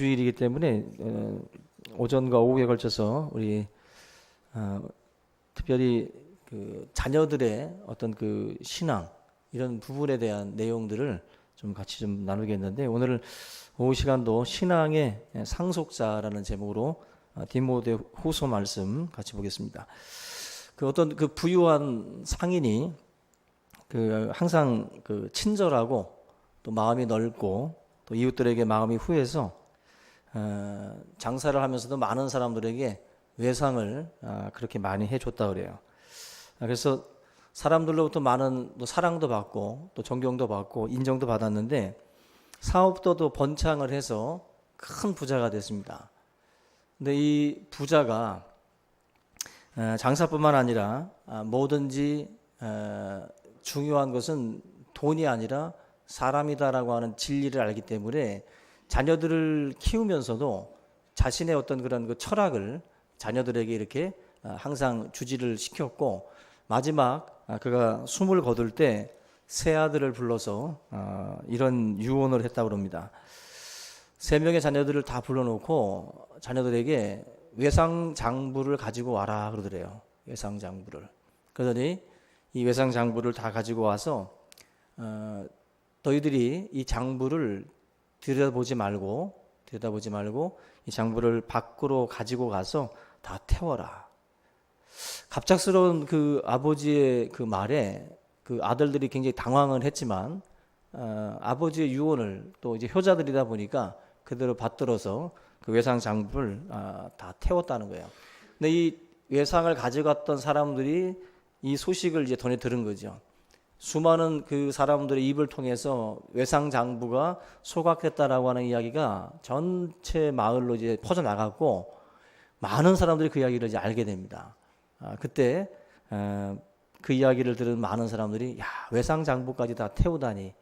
주일이기 때문에 오전과 오후에 걸쳐서 우리 특별히 그 자녀들의 어떤 그 신앙 이런 부분에 대한 내용들을 좀 같이 좀 나누겠는데, 오늘 오후 시간도 신앙의 상속자라는 제목으로 디모데후서 말씀 같이 보겠습니다. 그 어떤 그 부유한 상인이 그 항상 그 친절하고 또 마음이 넓고 또 이웃들에게 마음이 후해서 장사를 하면서도 많은 사람들에게 외상을 그렇게 많이 해줬다 그래요. 그래서 사람들로부터 많은 또 사랑도 받고 또 존경도 받고 인정도 받았는데, 사업도 또 번창을 해서 큰 부자가 됐습니다. 근데 이 부자가 장사뿐만 아니라 뭐든지 중요한 것은 돈이 아니라 사람이다라고 하는 진리를 알기 때문에 자녀들을 키우면서도 자신의 어떤 그런 그 철학을 자녀들에게 이렇게 항상 주지를 시켰고, 마지막 그가 숨을 거둘 때 세 아들을 불러서 이런 유언을 했다고 합니다. 세 명의 자녀들을 다 불러놓고 자녀들에게 외상장부를 가지고 와라 그러더래요. 외상장부를. 그러더니 이 외상장부를 다 가지고 와서 너희들이 이 장부를 들여다보지 말고 이 장부를 밖으로 가지고 가서 다 태워라. 갑작스러운 그 아버지의 그 말에 그 아들들이 굉장히 당황을 했지만 아버지의 유언을 또 이제 효자들이다 보니까 그대로 받들어서 그 외상 장부를 다 태웠다는 거예요. 근데 이 외상을 가져갔던 사람들이 이 소식을 이제 전해 들은 거죠. 수많은 그 사람들의 입을 통해서 외상 장부가 소각됐다라고 하는 이야기가 전체 마을로 이제 퍼져 나갔고, 많은 사람들이 그 이야기를 이제 알게 됩니다. 그때 그 이야기를 들은 많은 사람들이 야, 외상 장부까지 다 태우다니.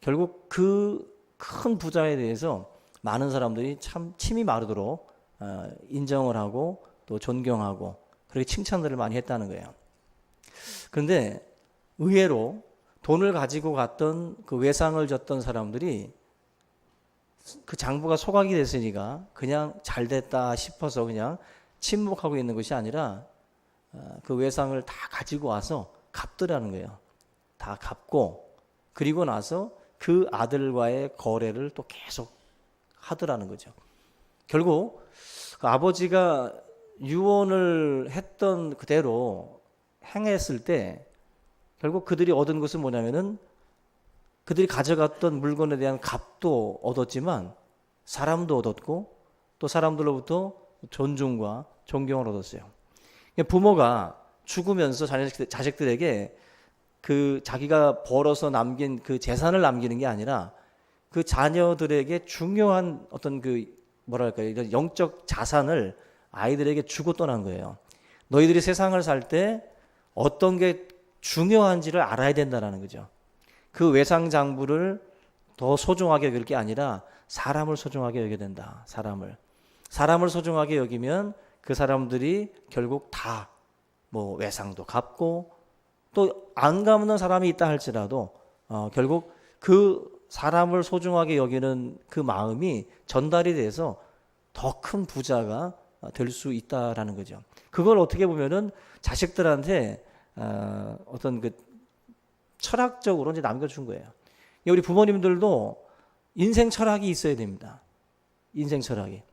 결국 그 큰 부자에 대해서 많은 사람들이 참 침이 마르도록 인정을 하고 또 존경하고 그렇게 칭찬들을 많이 했다는 거예요. 그런데 의외로 돈을 가지고 갔던 그 외상을 줬던 사람들이 그 장부가 소각이 됐으니까 그냥 잘 됐다 싶어서 그냥 침묵하고 있는 것이 아니라 그 외상을 다 가지고 와서 갚더라는 거예요. 다 갚고, 그리고 나서 그 아들과의 거래를 또 계속 하더라는 거죠. 결국 그 아버지가 유언을 했던 그대로 행했을 때 결국 그들이 얻은 것은 뭐냐면은, 그들이 가져갔던 물건에 대한 값도 얻었지만 사람도 얻었고 또 사람들로부터 존중과 존경을 얻었어요. 부모가 죽으면서 자식들에게 그 자기가 벌어서 남긴 그 재산을 남기는 게 아니라 그 자녀들에게 중요한 어떤 그 뭐랄까요, 이런 영적 자산을 아이들에게 주고 떠난 거예요. 너희들이 세상을 살 때 어떤 게 중요한지를 알아야 된다는 거죠. 그 외상 장부를 더 소중하게 여길 게 아니라 사람을 소중하게 여겨야 된다. 사람을 소중하게 여기면 그 사람들이 결국 다 뭐 외상도 갚고 또 안 갚는 사람이 있다 할지라도 결국 그 사람을 소중하게 여기는 그 마음이 전달이 돼서 더 큰 부자가 될 수 있다라는 거죠. 그걸 어떻게 보면은 자식들한테 어떤 그 철학적으로 이제 남겨준 거예요. 우리 부모님들도 인생 철학이 있어야 됩니다. 인생 철학이.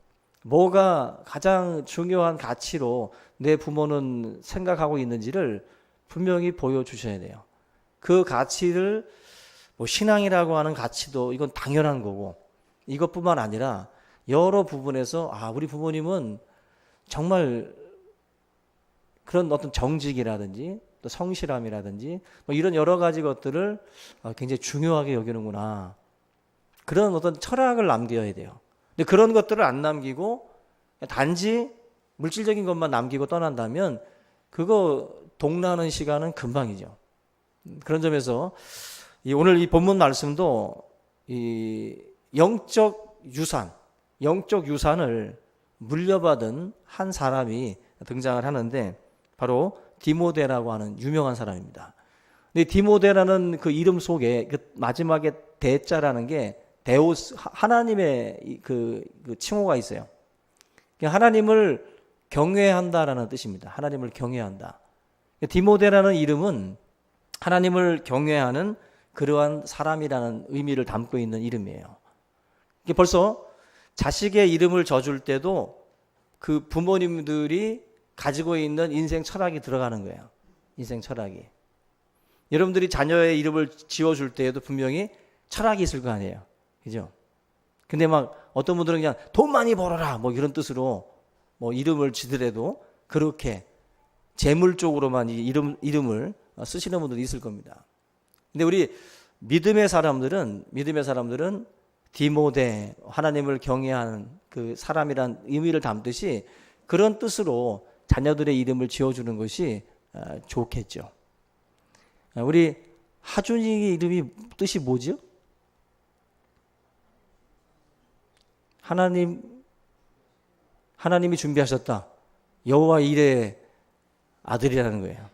뭐가 가장 중요한 가치로 내 부모는 생각하고 있는지를 분명히 보여주셔야 돼요. 그 가치를 뭐 신앙이라고 하는 가치도 이건 당연한 거고, 이것뿐만 아니라 여러 부분에서 우리 부모님은 정말 그런 어떤 정직이라든지 또 성실함이라든지 뭐 이런 여러 가지 것들을 굉장히 중요하게 여기는구나. 그런 어떤 철학을 남겨야 돼요. 근데 그런 것들을 안 남기고 단지 물질적인 것만 남기고 떠난다면 그거 동나는 시간은 금방이죠. 그런 점에서 오늘 이 본문 말씀도 이 영적 유산을 물려받은 한 사람이 등장을 하는데 바로 디모데라고 하는 유명한 사람입니다. 근데 디모데라는 그 이름 속에 그 마지막에 대자라는 게 데우스, 하나님의 그 칭호가 있어요. 하나님을 경외한다라는 뜻입니다. 하나님을 경외한다. 디모데라는 이름은 하나님을 경외하는 그러한 사람이라는 의미를 담고 있는 이름이에요. 이게 벌써 자식의 이름을 져줄 때도 그 부모님들이 가지고 있는 인생 철학이 들어가는 거예요. 인생 철학이. 여러분들이 자녀의 이름을 지어줄 때에도 분명히 철학이 있을 거 아니에요. 그죠? 근데 막 어떤 분들은 그냥 돈 많이 벌어라 뭐 이런 뜻으로 뭐 이름을 지더라도 그렇게 재물 쪽으로만 이름을 쓰시는 분들이 있을 겁니다. 근데 우리 믿음의 사람들은 디모데, 하나님을 경외하는 그 사람이란 의미를 담듯이 그런 뜻으로 자녀들의 이름을 지어주는 것이 좋겠죠. 우리 하준이 이름이 뜻이 뭐죠? 하나님이 준비하셨다. 여호와 일의 아들이라는 거예요.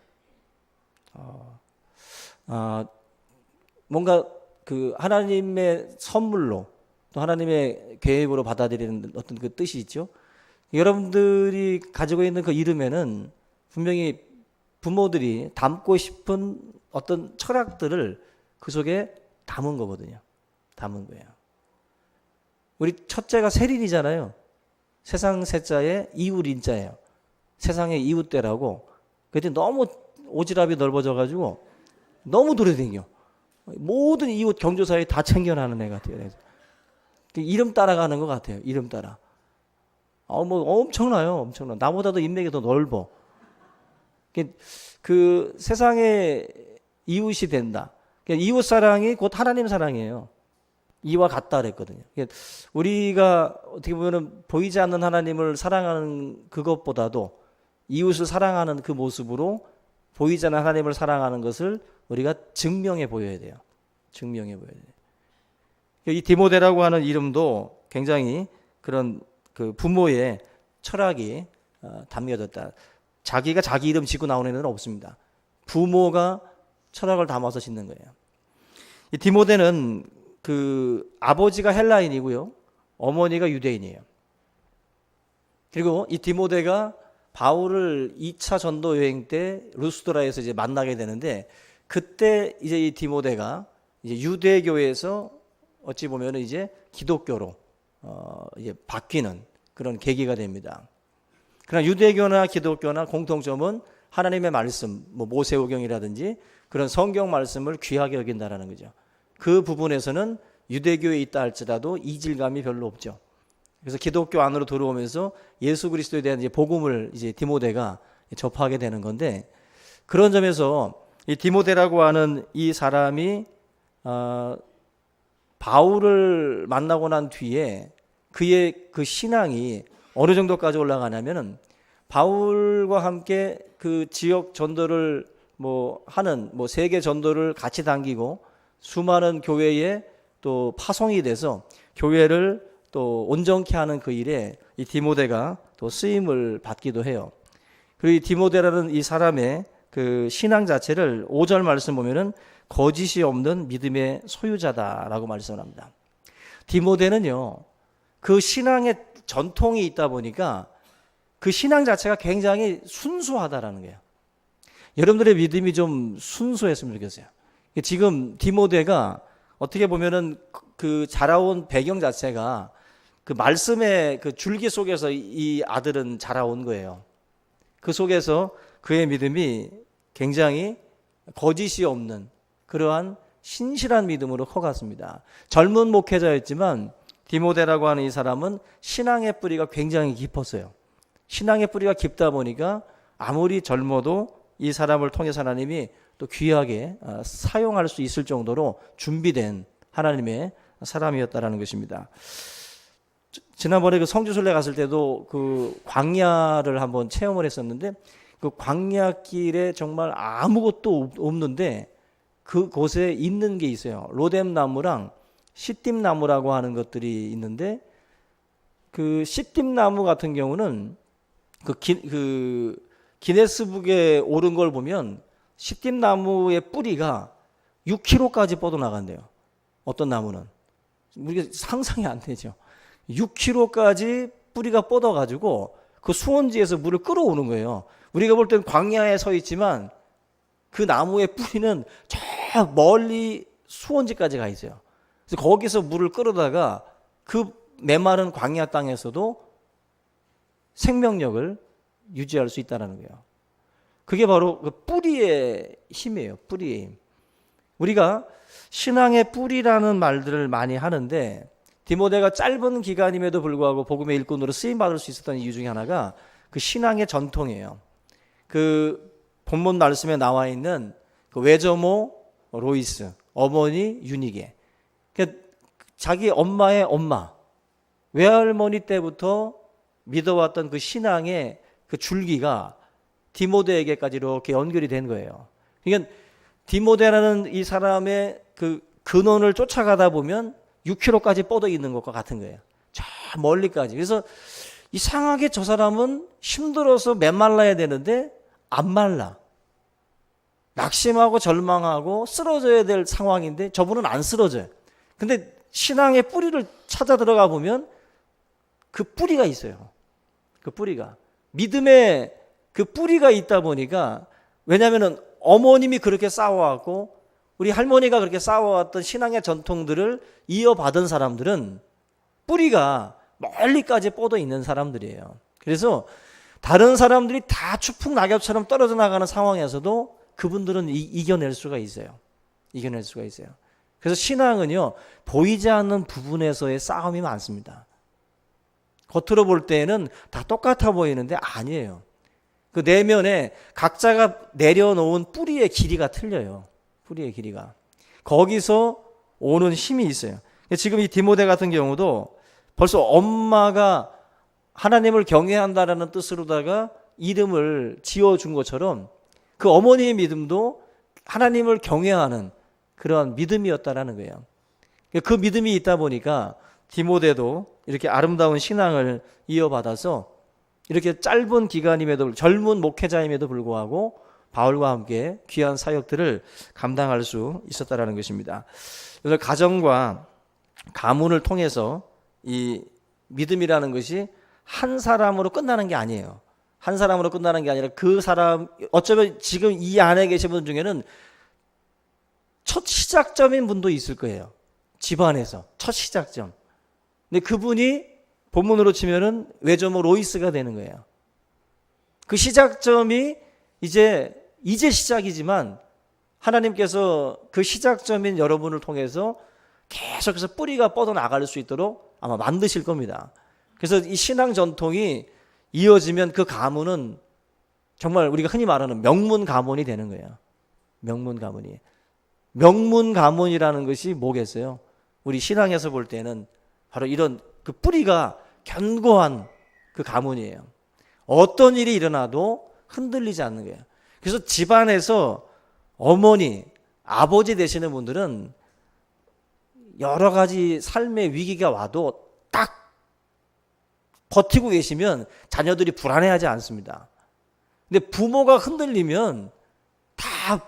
뭔가 그 하나님의 선물로 또 하나님의 계획으로 받아들이는 어떤 그 뜻이 있죠. 여러분들이 가지고 있는 그 이름에는 분명히 부모들이 담고 싶은 어떤 철학들을 그 속에 담은 거거든요. 담은 거예요. 우리 첫째가 세린이잖아요. 세상 세자에 이웃 인자예요. 세상의 이웃대라고. 그때 너무 오지랖이 넓어져가지고 너무 돌아다녀. 모든 이웃 경조사에 다 챙겨나는 애 같아요. 이름 따라가는 것 같아요. 이름 따라. 뭐 엄청나요. 엄청나. 나보다도 인맥이 더 넓어. 그 세상의 이웃이 된다. 이웃 사랑이 곧 하나님 사랑이에요. 이와 같다 그랬거든요. 우리가 어떻게 보면 보이지 않는 하나님을 사랑하는 그것보다도 이웃을 사랑하는 그 모습으로 보이지 않는 하나님을 사랑하는 것을 우리가 증명해 보여야 돼요. 증명해 보여야 돼요. 이 디모데라고 하는 이름도 굉장히 그런 그 부모의 철학이 담겨졌다. 자기가 자기 이름 짓고 나오는 애는 없습니다. 부모가 철학을 담아서 짓는 거예요. 이 디모데는 그 아버지가 헬라인이고요. 어머니가 유대인이에요. 그리고 이 디모데가 바울을 2차 전도 여행 때 루스드라에서 이제 만나게 되는데 그때 이제 이 디모데가 이제 유대교에서 어찌 보면 이제 기독교로 이제 바뀌는 그런 계기가 됩니다. 그러나 유대교나 기독교나 공통점은 하나님의 말씀, 뭐 모세오경이라든지 그런 성경 말씀을 귀하게 여긴다라는 거죠. 그 부분에서는 유대교에 있다 할지라도 이질감이 별로 없죠. 그래서 기독교 안으로 들어오면서 예수 그리스도에 대한 이제 복음을 이제 디모데가 접하게 되는 건데 그런 점에서 이 디모데라고 하는 이 사람이 바울을 만나고 난 뒤에 그의 그 신앙이 어느 정도까지 올라가냐면은 바울과 함께 그 지역 전도를 뭐 하는 뭐 세계 전도를 같이 당기고 수많은 교회에 또 파송이 돼서 교회를 또 온전케 하는 그 일에 이 디모데가 또 쓰임을 받기도 해요. 그리고 이 디모데라는 이 사람의 그 신앙 자체를 5절 말씀 보면은 거짓이 없는 믿음의 소유자다라고 말씀을 합니다. 디모데는요, 그 신앙의 전통이 있다 보니까 그 신앙 자체가 굉장히 순수하다라는 거예요. 여러분들의 믿음이 좀 순수했으면 좋겠어요. 지금 디모데가 어떻게 보면은 그 자라온 배경 자체가 그 말씀의 그 줄기 속에서 이 아들은 자라온 거예요. 그 속에서 그의 믿음이 굉장히 거짓이 없는 그러한 신실한 믿음으로 커갔습니다. 젊은 목회자였지만 디모데라고 하는 이 사람은 신앙의 뿌리가 굉장히 깊었어요. 신앙의 뿌리가 깊다 보니까 아무리 젊어도 이 사람을 통해서 하나님이 또 귀하게 사용할 수 있을 정도로 준비된 하나님의 사람이었다라는 것입니다. 지난번에 그 성주순례 갔을 때도 그 광야를 한번 체험을 했었는데 그 광야길에 정말 아무것도 없는데 그곳에 있는 게 있어요. 로뎀나무랑 시띠나무라고 하는 것들이 있는데 그 시띠나무 같은 경우는 그 기네스북에 오른 걸 보면 시띠나무의 뿌리가 6km까지 뻗어나간대요. 어떤 나무는 우리가 상상이 안 되죠. 6km까지 뿌리가 뻗어가지고 그 수원지에서 물을 끌어오는 거예요. 우리가 볼 때는 광야에 서 있지만 그 나무의 뿌리는 저 멀리 수원지까지 가 있어요. 그래서 거기서 물을 끌어다가 그 메마른 광야 땅에서도 생명력을 유지할 수 있다는 거예요. 그게 바로 그 뿌리의 힘이에요. 뿌리의 힘. 우리가 신앙의 뿌리라는 말들을 많이 하는데 디모데가 짧은 기간임에도 불구하고 복음의 일꾼으로 쓰임받을 수 있었던 이유 중에 하나가 그 신앙의 전통이에요. 그 본문 말씀에 나와 있는 그 외조모 로이스, 어머니 유니게, 그러니까 자기 엄마의 엄마, 외할머니 때부터 믿어왔던 그 신앙의 그 줄기가 디모데에게까지 이렇게 연결이 된 거예요. 그러니까 디모데라는 이 사람의 그 근원을 쫓아가다 보면 6km까지 뻗어 있는 것과 같은 거예요. 저 멀리까지. 그래서 이상하게 저 사람은 힘들어서 메말라야 되는데 안 말라. 낙심하고 절망하고 쓰러져야 될 상황인데 저분은 안 쓰러져요. 근데 신앙의 뿌리를 찾아 들어가 보면 그 뿌리가 있어요. 그 뿌리가. 믿음의 그 뿌리가 있다 보니까, 왜냐하면 어머님이 그렇게 싸워왔고 우리 할머니가 그렇게 싸워왔던 신앙의 전통들을 이어받은 사람들은 뿌리가 멀리까지 뻗어 있는 사람들이에요. 그래서 다른 사람들이 다 추풍 낙엽처럼 떨어져 나가는 상황에서도 그분들은 이겨낼 수가 있어요. 이겨낼 수가 있어요. 그래서 신앙은요, 보이지 않는 부분에서의 싸움이 많습니다. 겉으로 볼 때는 다 똑같아 보이는데 아니에요. 그 내면에 각자가 내려놓은 뿌리의 길이가 틀려요. 뿌리의 길이가. 거기서 오는 힘이 있어요. 지금 이 디모데 같은 경우도 벌써 엄마가 하나님을 경외한다라는 뜻으로다가 이름을 지어준 것처럼 그 어머니의 믿음도 하나님을 경외하는 그런 믿음이었다라는 거예요. 그 믿음이 있다 보니까 디모데도 이렇게 아름다운 신앙을 이어받아서 이렇게 짧은 기간임에도, 젊은 목회자임에도 불구하고 바울과 함께 귀한 사역들을 감당할 수 있었다라는 것입니다. 그래서 가정과 가문을 통해서 이 믿음이라는 것이 한 사람으로 끝나는 게 아니에요. 한 사람으로 끝나는 게 아니라 그 사람, 어쩌면 지금 이 안에 계신 분 중에는 첫 시작점인 분도 있을 거예요. 집안에서 첫 시작점. 근데 그분이 본문으로 치면은 외조모 로이스가 되는 거예요. 그 시작점이 이제 시작이지만 하나님께서 그 시작점인 여러분을 통해서 계속해서 뿌리가 뻗어 나갈 수 있도록 아마 만드실 겁니다. 그래서 이 신앙 전통이 이어지면 그 가문은 정말 우리가 흔히 말하는 명문 가문이 되는 거예요. 명문 가문이. 명문 가문이라는 것이 뭐겠어요? 우리 신앙에서 볼 때는 바로 이런 그 뿌리가 견고한 그 가문이에요. 어떤 일이 일어나도 흔들리지 않는 거예요. 그래서 집안에서 어머니, 아버지 되시는 분들은 여러 가지 삶의 위기가 와도 딱 버티고 계시면 자녀들이 불안해하지 않습니다. 근데 부모가 흔들리면 다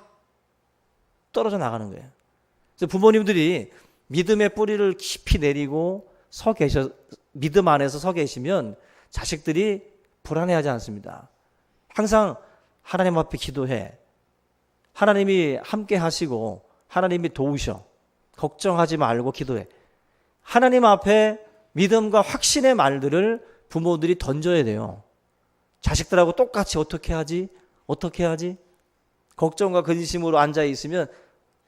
떨어져 나가는 거예요. 그래서 부모님들이 믿음의 뿌리를 깊이 내리고 믿음 안에서 서 계시면 자식들이 불안해하지 않습니다. 항상 하나님 앞에 기도해. 하나님이 함께 하시고 하나님이 도우셔. 걱정하지 말고 기도해. 하나님 앞에 믿음과 확신의 말들을 부모들이 던져야 돼요. 자식들하고 똑같이 어떻게 하지? 어떻게 하지? 걱정과 근심으로 앉아 있으면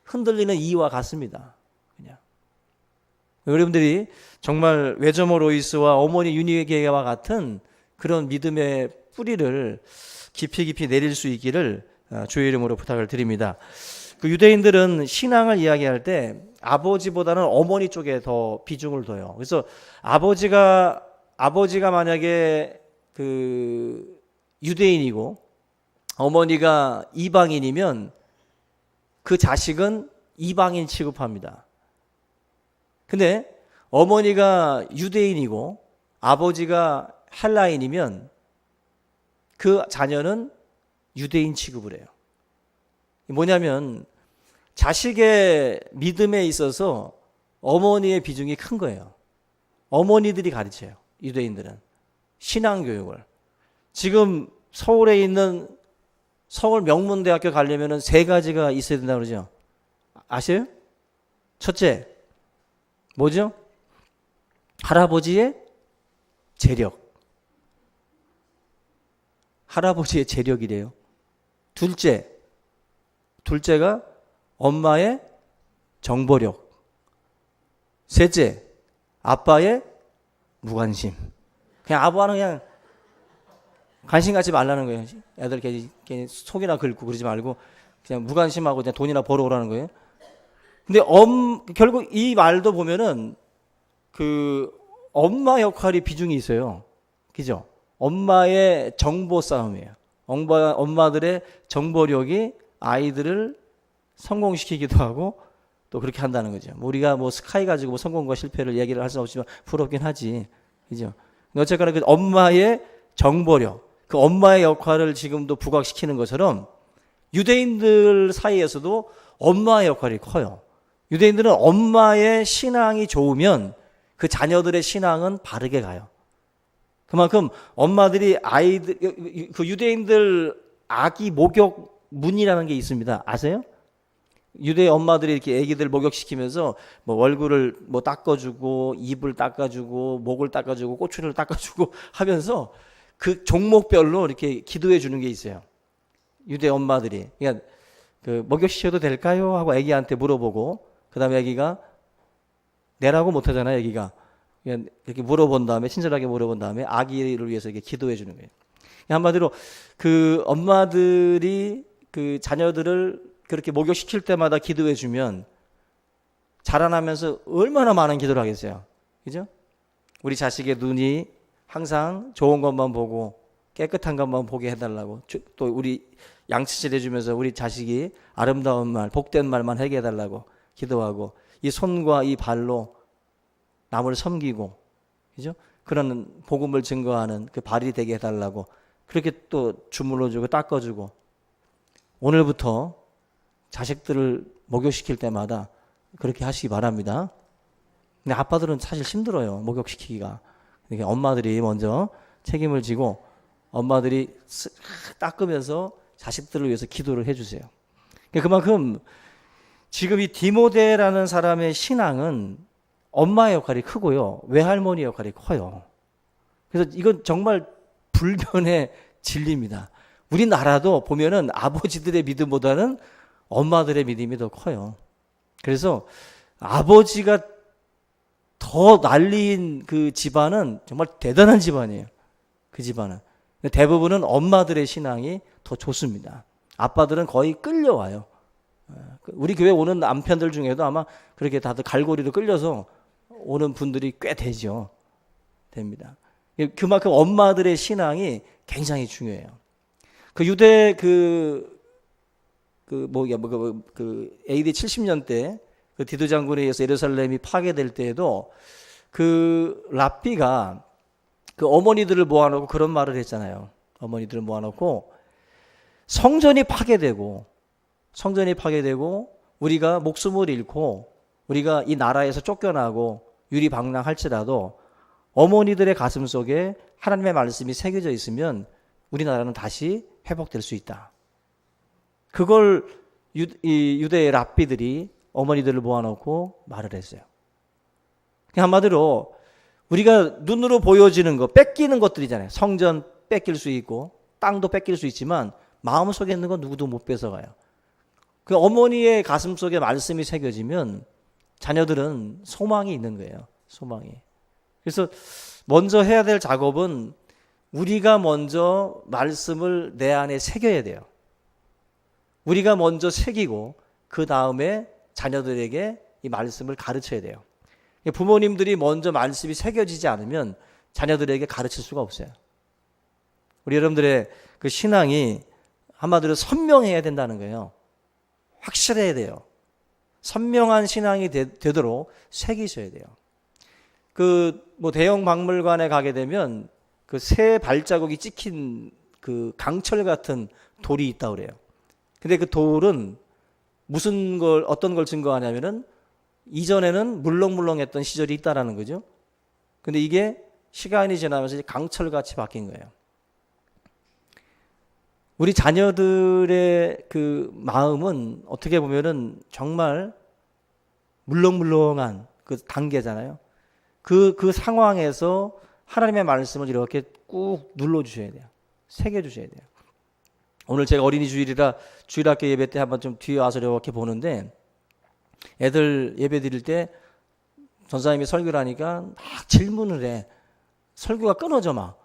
흔들리는 이와 같습니다. 그냥. 여러분들이 정말 외조모 로이스와 어머니 유니게와 같은 그런 믿음의 뿌리를 깊이 깊이 내릴 수 있기를 주의 이름으로 부탁을 드립니다. 그 유대인들은 신앙을 이야기할 때 아버지보다는 어머니 쪽에 더 비중을 둬요. 그래서 아버지가 만약에 그 유대인이고 어머니가 이방인이면 그 자식은 이방인 취급합니다. 근데 어머니가 유대인이고 아버지가 헬라인이면 그 자녀는 유대인 취급을 해요. 뭐냐면 자식의 믿음에 있어서 어머니의 비중이 큰 거예요. 어머니들이 가르쳐요. 유대인들은 신앙교육을. 지금 서울에 있는 서울 명문대학교 가려면 세 가지가 있어야 된다고 그러죠. 아세요? 첫째, 뭐죠? 할아버지의 재력. 할아버지의 재력이래요. 둘째가 엄마의 정보력. 셋째, 아빠의 무관심. 그냥 아빠는 그냥 관심 갖지 말라는 거예요. 애들 괜히 속이나 긁고 그러지 말고 그냥 무관심하고 그냥 돈이나 벌어오라는 거예요. 근데 결국 이 말도 보면은 그 엄마 역할이 비중이 있어요. 그죠? 엄마의 정보 싸움이에요. 엄마들의 정보력이 아이들을 성공시키기도 하고 또 그렇게 한다는 거죠. 우리가 뭐 스카이 가지고 뭐 성공과 실패를 얘기를 할 수는 없지만 부럽긴 하지. 그죠? 어쨌거나 그 엄마의 정보력, 그 엄마의 역할을 지금도 부각시키는 것처럼 유대인들 사이에서도 엄마의 역할이 커요. 유대인들은 엄마의 신앙이 좋으면 그 자녀들의 신앙은 바르게 가요. 그만큼 엄마들이 그 유대인들 아기 목욕 문이라는 게 있습니다. 아세요? 유대 엄마들이 이렇게 아기들 목욕시키면서 뭐 얼굴을 뭐 닦아주고 입을 닦아주고 목을 닦아주고 꼬추를 닦아주고 하면서 그 종목별로 이렇게 기도해 주는 게 있어요. 유대 엄마들이. 그러니까 그 목욕시켜도 될까요? 하고 아기한테 물어보고 그다음에 아기가 내라고 못하잖아요. 아기가 그냥 이렇게 물어본 다음에 친절하게 물어본 다음에 아기를 위해서 이렇게 기도해 주는 거예요. 한마디로 그 엄마들이 그 자녀들을 그렇게 목욕시킬 때마다 기도해 주면 자라나면서 얼마나 많은 기도를 하겠어요. 그죠? 우리 자식의 눈이 항상 좋은 것만 보고 깨끗한 것만 보게 해달라고 또 우리 양치질 해주면서 우리 자식이 아름다운 말, 복된 말만 하게 해달라고 기도하고 이 손과 이 발로 남을 섬기고 그죠? 그런 복음을 증거하는 그 발이 되게 해달라고 그렇게 또 주물러주고 닦아주고 오늘부터 자식들을 목욕시킬 때마다 그렇게 하시기 바랍니다. 근데 아빠들은 사실 힘들어요. 목욕시키기가. 그러니까 엄마들이 먼저 책임을 지고 엄마들이 닦으면서 자식들을 위해서 기도를 해주세요. 그만큼 지금 이 디모데라는 사람의 신앙은 엄마의 역할이 크고요. 외할머니 역할이 커요. 그래서 이건 정말 불변의 진리입니다. 우리나라도 보면은 아버지들의 믿음보다는 엄마들의 믿음이 더 커요. 그래서 아버지가 더 난리인 그 집안은 정말 대단한 집안이에요. 그 집안은. 대부분은 엄마들의 신앙이 더 좋습니다. 아빠들은 거의 끌려와요. 우리 교회 오는 남편들 중에도 아마 그렇게 다들 갈고리로 끌려서 오는 분들이 꽤 되죠. 됩니다. 그만큼 엄마들의 신앙이 굉장히 중요해요. 그 유대 AD 70년대 그 디도 장군에 의해서 예루살렘이 파괴될 때에도 그 랍비가 그 어머니들을 모아놓고 그런 말을 했잖아요. 어머니들을 모아놓고 성전이 파괴되고 우리가 목숨을 잃고 우리가 이 나라에서 쫓겨나고 유리방랑할지라도 어머니들의 가슴 속에 하나님의 말씀이 새겨져 있으면 우리나라는 다시 회복될 수 있다. 그걸 유대의 랍비들이 어머니들을 모아놓고 말을 했어요. 한마디로 우리가 눈으로 보여지는 거, 뺏기는 것들이잖아요. 성전 뺏길 수 있고 땅도 뺏길 수 있지만 마음속에 있는 건 누구도 못 뺏어가요. 그 어머니의 가슴 속에 말씀이 새겨지면 자녀들은 소망이 있는 거예요. 소망이. 그래서 먼저 해야 될 작업은 우리가 먼저 말씀을 내 안에 새겨야 돼요. 우리가 먼저 새기고 그 다음에 자녀들에게 이 말씀을 가르쳐야 돼요. 부모님들이 먼저 말씀이 새겨지지 않으면 자녀들에게 가르칠 수가 없어요. 우리 여러분들의 그 신앙이 한마디로 선명해야 된다는 거예요. 확실해야 돼요. 선명한 신앙이 되도록 새기셔야 돼요. 대형 박물관에 가게 되면 그 새 발자국이 찍힌 그 강철 같은 돌이 있다고 그래요. 근데 그 돌은 어떤 걸 증거하냐면은 이전에는 물렁물렁했던 시절이 있다라는 거죠. 근데 이게 시간이 지나면서 이제 강철같이 바뀐 거예요. 우리 자녀들의 그 마음은 어떻게 보면은 정말 물렁물렁한 그 단계잖아요. 그 상황에서 하나님의 말씀을 이렇게 꾹 눌러주셔야 돼요. 새겨주셔야 돼요. 오늘 제가 어린이 주일이라 주일학교 예배 때 한번 좀 뒤에 와서 이렇게 보는데 애들 예배 드릴 때 전사님이 설교를 하니까 막 질문을 해. 설교가 끊어져 막.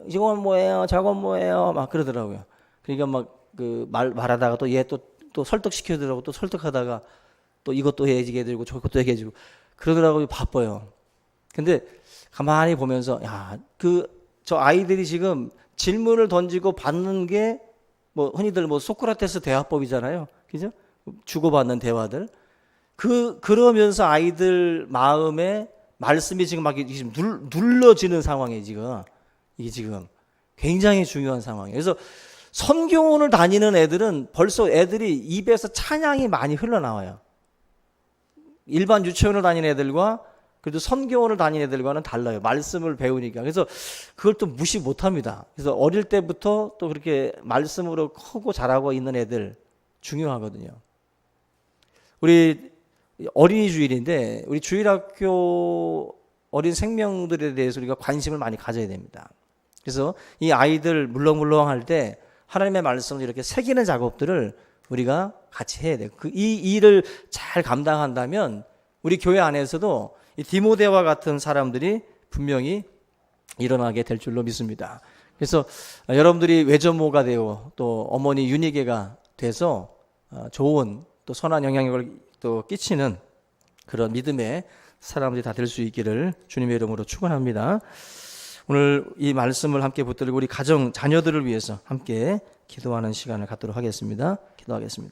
이건 뭐예요? 저건 뭐예요? 막 그러더라고요. 그러니까 막 그 말하다가 또 얘 또 설득시키더라고. 또 설득하다가 또 이것도 해야지 되고 저것도 해야지 되고 그러더라고요. 바빠요. 근데 가만히 보면서 야, 저 아이들이 지금 질문을 던지고 받는 게 뭐 흔히들 뭐 소크라테스 대화법이잖아요. 그죠? 주고받는 대화들. 그러면서 아이들 마음에 말씀이 지금 막 지금 눌러지는 상황이에요, 지금. 이게 지금 굉장히 중요한 상황이에요. 그래서 선교원을 다니는 애들은 벌써 애들이 입에서 찬양이 많이 흘러나와요. 일반 유치원을 다니는 애들과 그래도 선교원을 다니는 애들과는 달라요. 말씀을 배우니까. 그래서 그걸 또 무시 못 합니다. 그래서 어릴 때부터 또 그렇게 말씀으로 크고 자라고 있는 애들 중요하거든요. 우리 어린이 주일인데 우리 주일학교 어린 생명들에 대해서 우리가 관심을 많이 가져야 됩니다. 그래서 이 아이들 물렁물렁할 때 하나님의 말씀을 이렇게 새기는 작업들을 우리가 같이 해야 돼요. 이 일을 잘 감당한다면 우리 교회 안에서도 이 디모데와 같은 사람들이 분명히 일어나게 될 줄로 믿습니다. 그래서 여러분들이 외조모가 되고 또 어머니 윤희계가 돼서 좋은 또 선한 영향력을 또 끼치는 그런 믿음의 사람들이 다 될 수 있기를 주님의 이름으로 축원합니다. 오늘 이 말씀을 함께 붙들고 우리 가정 자녀들을 위해서 함께 기도하는 시간을 갖도록 하겠습니다. 기도하겠습니다.